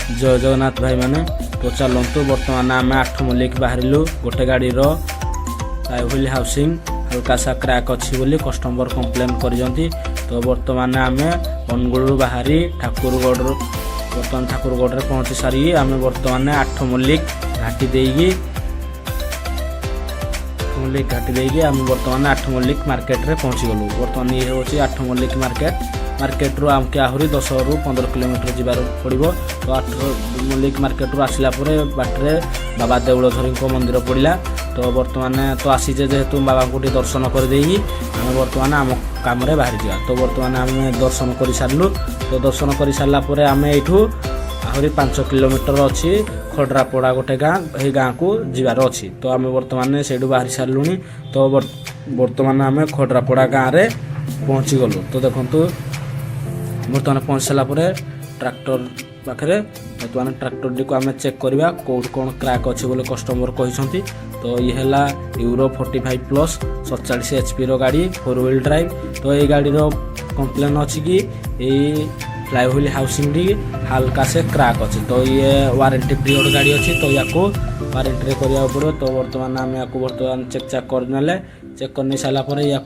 जय जगन्नाथ भाई मैंने तो चलतु बर्तमान आम 8 मल्लिक बाहर गोटे गाड़ी फ्लाईव्हील हाउसिंग हल्का सा क्रैक अच्छी बोली कस्टमर कंप्लेन कर तो बर्तमान आम अनुगुल बाहरी ठाकुरगढ़ बर्तमान ठाकुरगढ़ पहुँची सारी आम बर्तमान 8 मल्लिक घाटी देगी आम बर्तमान 8 मल्लिक मार्केट रे पहुँची गलु। बर्तमान ये हूँ 8 मल्लिक मार्केट रू आमके आहरी 10 ରୁ 15 किलोमीटर जीवार पड़ो। तो 8 मल्लिक मार्केट रू आसला बाटे बाबा देउलधरी मंदिर पड़ा। तो बर्तमान तो आसीचे जेहेतु बाबा को दर्शन कर देगी आम बर्तमान आम काम बाहर जा। तो बर्तमान आम दर्शन कर सारू। तो दर्शन कर सारापर आम यू आहरी 5 किलोमीटर अच्छी खड्रापड़ा गोटे गाँ ये गाँ को जीवार अच्छी। तो आम बर्तमान से बाहरी सारू। तो बर्तमान आम खड्रापड़ा गाँव में पहुँची गलु। तो देखु बर्तमान पहुँच सारापर ट्रैक्टर पाखे बर्तमान ट्रैक्टर टी को आम चेक करवा कौट कौन क्रैक अच्छे बोले कस्टमर कहते। तो ये है यूरो 45 प्लस 47 HP गाड़ी 4 व्हील ड्राइव। तो ये गाड़ी कंप्लेन अच्छी कि फ्लाईव्हील हाउसिंग टी हल्का से क्रैक अच्छे। तो ये वारंटी पीरियड गाड़ी अच्छी। तो या वारंटी करा पड़ो। तो बर्तमान आम या बर्तमान चेक कर चेक कर सारापर या